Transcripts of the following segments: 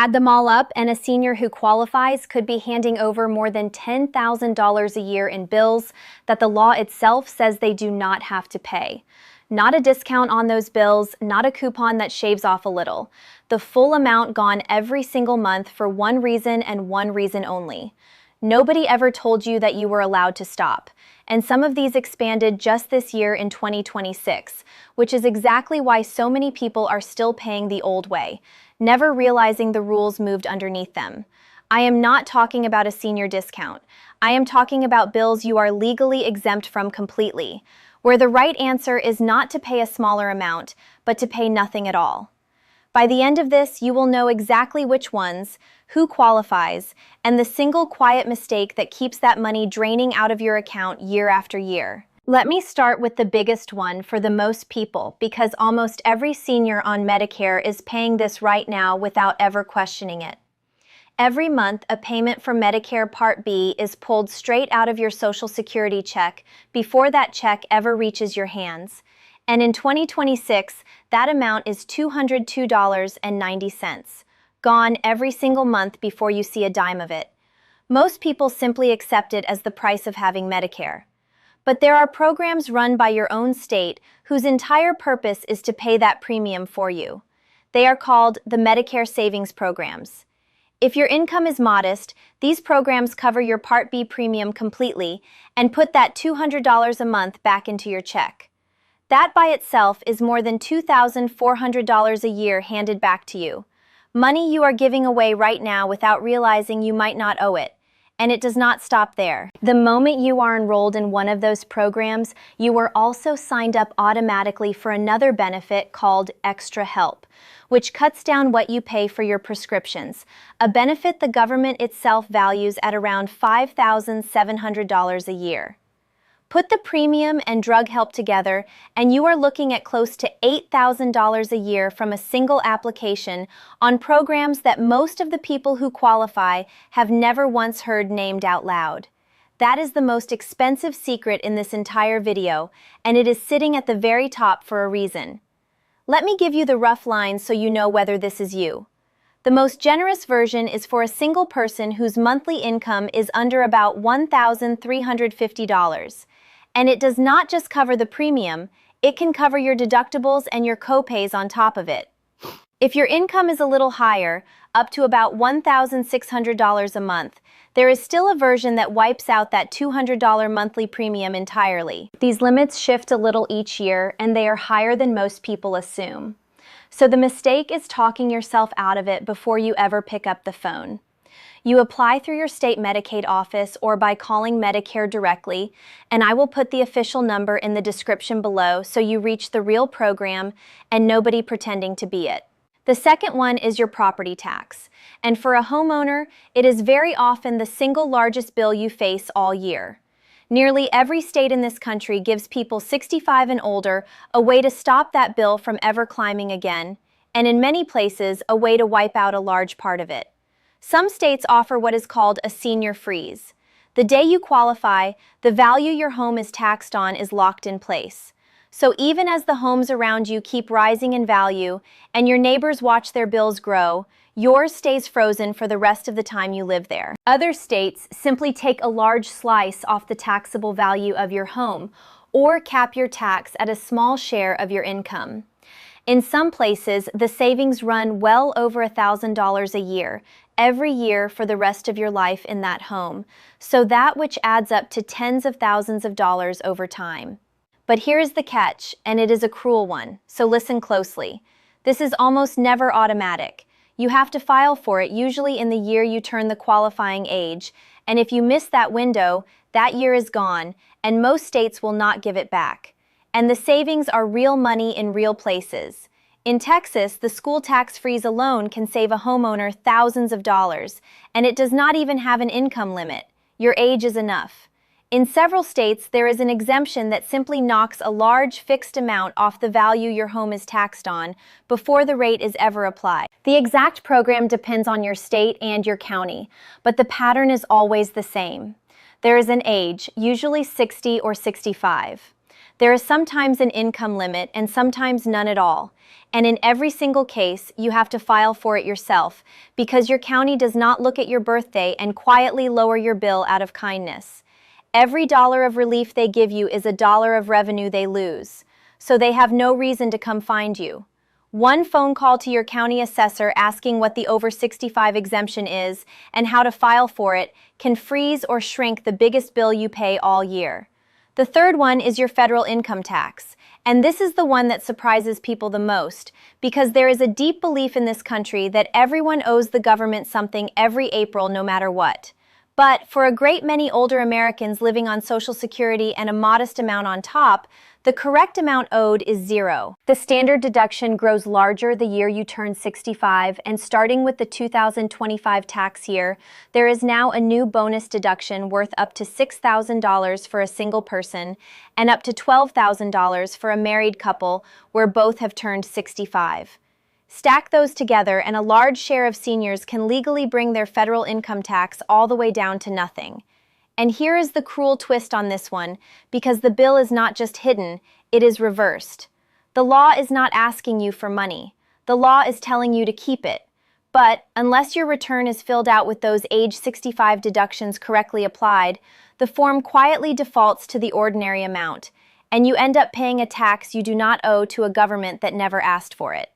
Add them all up, and a senior who qualifies could be handing over more than $10,000 a year in bills that the law itself says they do not have to pay. Not a discount on those bills, not a coupon that shaves off a little. The full amount gone every single month for one reason and one reason only. Nobody ever told you that you were allowed to stop. And some of these expanded just this year in 2026, which is exactly why so many people are still paying the old way, never realizing the rules moved underneath them. I am not talking about a senior discount. I am talking about bills you are legally exempt from completely, where the right answer is not to pay a smaller amount, but to pay nothing at all. By the end of this, you will know exactly which ones, who qualifies, and the single quiet mistake that keeps that money draining out of your account year after year. Let me start with the biggest one for the most people, because almost every senior on Medicare is paying this right now without ever questioning it. Every month, a payment for Medicare Part B is pulled straight out of your Social Security check before that check ever reaches your hands. And in 2026, that amount is $202.90, gone every single month before you see a dime of it. Most people simply accept it as the price of having Medicare. But there are programs run by your own state whose entire purpose is to pay that premium for you. They are called the Medicare Savings Programs. If your income is modest, these programs cover your Part B premium completely and put that $200 a month back into your check. That by itself is more than $2,400 a year handed back to you. Money you are giving away right now without realizing you might not owe it. And it does not stop there. The moment you are enrolled in one of those programs, you are also signed up automatically for another benefit called Extra Help, which cuts down what you pay for your prescriptions, a benefit the government itself values at around $5,700 a year. Put the premium and drug help together, and you are looking at close to $8,000 a year from a single application on programs that most of the people who qualify have never once heard named out loud. That is the most expensive secret in this entire video, and it is sitting at the very top for a reason. Let me give you the rough lines so you know whether this is you. The most generous version is for a single person whose monthly income is under about $1,350. And it does not just cover the premium, it can cover your deductibles and your copays on top of it. If your income is a little higher, up to about $1,600 a month, there is still a version that wipes out that $200 monthly premium entirely. These limits shift a little each year, and they are higher than most people assume. So the mistake is talking yourself out of it before you ever pick up the phone. You apply through your state Medicaid office or by calling Medicare directly, and I will put the official number in the description below so you reach the real program and nobody pretending to be it. The second one is your property tax, and for a homeowner, it is very often the single largest bill you face all year. Nearly every state in this country gives people 65 and older a way to stop that bill from ever climbing again, and in many places, a way to wipe out a large part of it. Some states offer what is called a senior freeze. The day you qualify, the value your home is taxed on is locked in place. So even as the homes around you keep rising in value and your neighbors watch their bills grow, yours stays frozen for the rest of the time you live there. Other states simply take a large slice off the taxable value of your home or cap your tax at a small share of your income. In some places, the savings run well over $1,000 a year, every year for the rest of your life in that home, so that which adds up to tens of thousands of dollars over time. But here's the catch, and it is a cruel one, so listen closely. This is almost never automatic. You have to file for it usually in the year you turn the qualifying age, and if you miss that window, that year is gone, and most states will not give it back. And the savings are real money in real places. In Texas, the school tax freeze alone can save a homeowner thousands of dollars, and it does not even have an income limit. Your age is enough. In several states, there is an exemption that simply knocks a large fixed amount off the value your home is taxed on before the rate is ever applied. The exact program depends on your state and your county, but the pattern is always the same. There is an age, usually 60 or 65. There is sometimes an income limit and sometimes none at all. And in every single case, you have to file for it yourself because your county does not look at your birthday and quietly lower your bill out of kindness. Every dollar of relief they give you is a dollar of revenue they lose, so they have no reason to come find you. One phone call to your county assessor asking what the over 65 exemption is and how to file for it can freeze or shrink the biggest bill you pay all year. The third one is your federal income tax, and this is the one that surprises people the most because there is a deep belief in this country that everyone owes the government something every April no matter what. But for a great many older Americans living on Social Security and a modest amount on top, the correct amount owed is zero. The standard deduction grows larger the year you turn 65, and starting with the 2025 tax year, there is now a new bonus deduction worth up to $6,000 for a single person and up to $12,000 for a married couple where both have turned 65. Stack those together and a large share of seniors can legally bring their federal income tax all the way down to nothing. And here is the cruel twist on this one, because the bill is not just hidden, it is reversed. The law is not asking you for money. The law is telling you to keep it. But unless your return is filled out with those age 65 deductions correctly applied, the form quietly defaults to the ordinary amount, and you end up paying a tax you do not owe to a government that never asked for it.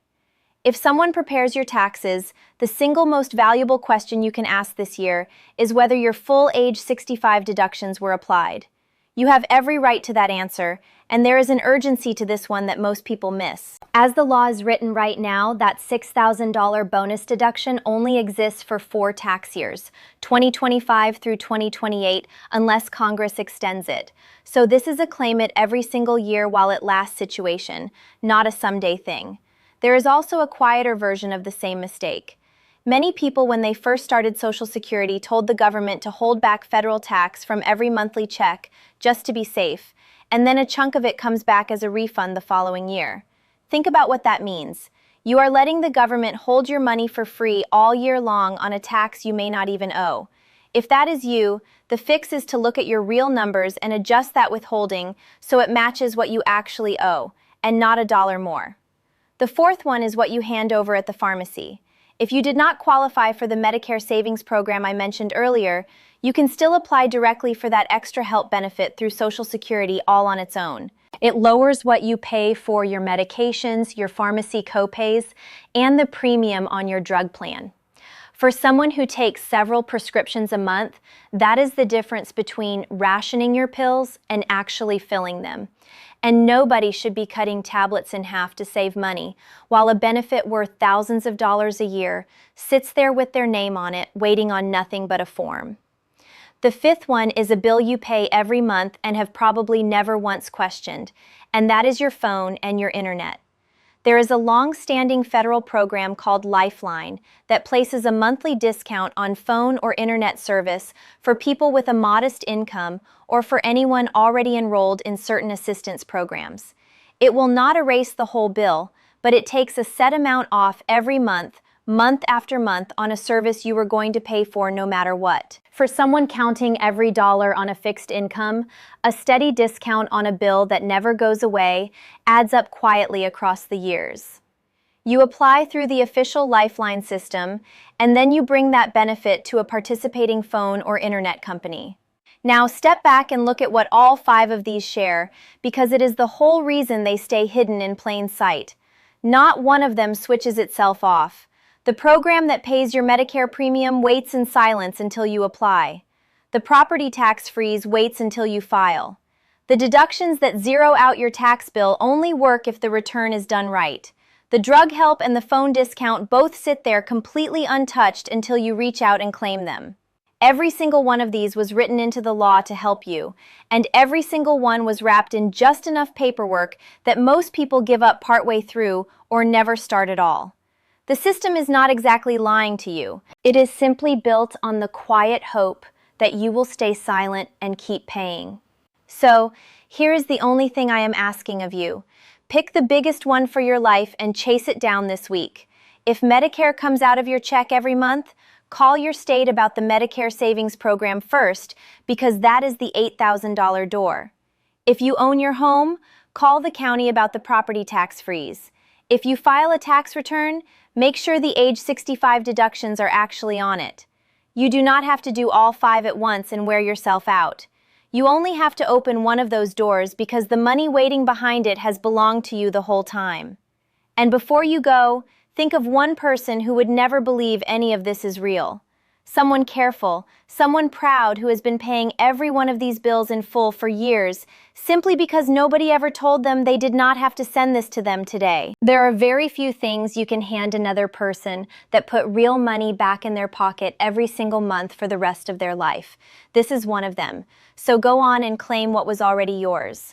If someone prepares your taxes, the single most valuable question you can ask this year is whether your full age 65 deductions were applied. You have every right to that answer, and there is an urgency to this one that most people miss. As the law is written right now, that $6,000 bonus deduction only exists for 4 tax years, 2025 through 2028, unless Congress extends it. So this is a claim it every single year while it lasts situation, not a someday thing. There is also a quieter version of the same mistake. Many people, when they first started Social Security, told the government to hold back federal tax from every monthly check just to be safe, and then a chunk of it comes back as a refund the following year. Think about what that means. You are letting the government hold your money for free all year long on a tax you may not even owe. If that is you, the fix is to look at your real numbers and adjust that withholding so it matches what you actually owe, and not a dollar more. The fourth one is what you hand over at the pharmacy. If you did not qualify for the Medicare Savings Program I mentioned earlier, you can still apply directly for that extra help benefit through Social Security all on its own. It lowers what you pay for your medications, your pharmacy copays, and the premium on your drug plan. For someone who takes several prescriptions a month, that is the difference between rationing your pills and actually filling them. And nobody should be cutting tablets in half to save money, while a benefit worth thousands of dollars a year sits there with their name on it, waiting on nothing but a form. The fifth one is a bill you pay every month and have probably never once questioned, and that is your phone and your internet. There is a long-standing federal program called Lifeline that places a monthly discount on phone or internet service for people with a modest income or for anyone already enrolled in certain assistance programs. It will not erase the whole bill, but it takes a set amount off every month, month after month, on a service you were going to pay for no matter what. For someone counting every dollar on a fixed income, a steady discount on a bill that never goes away adds up quietly across the years. You apply through the official Lifeline system, and then you bring that benefit to a participating phone or internet company. Now step back and look at what all 5 of these share, because it is the whole reason they stay hidden in plain sight. Not one of them switches itself off. The program that pays your Medicare premium waits in silence until you apply. The property tax freeze waits until you file. The deductions that zero out your tax bill only work if the return is done right. The drug help and the phone discount both sit there completely untouched until you reach out and claim them. Every single one of these was written into the law to help you, and every single one was wrapped in just enough paperwork that most people give up partway through or never start at all. The system is not exactly lying to you. It is simply built on the quiet hope that you will stay silent and keep paying. So, here is the only thing I am asking of you. Pick the biggest one for your life and chase it down this week. If Medicare comes out of your check every month, call your state about the Medicare Savings Program first, because that is the $8,000 door. If you own your home, call the county about the property tax freeze. If you file a tax return, make sure the age 65 deductions are actually on it. You do not have to do all 5 at once and wear yourself out. You only have to open one of those doors because the money waiting behind it has belonged to you the whole time. And before you go, think of one person who would never believe any of this is real. Someone careful, someone proud who has been paying every one of these bills in full for years, simply because nobody ever told them they did not have to send this to them today. There are very few things you can hand another person that put real money back in their pocket every single month for the rest of their life. This is one of them. So go on and claim what was already yours.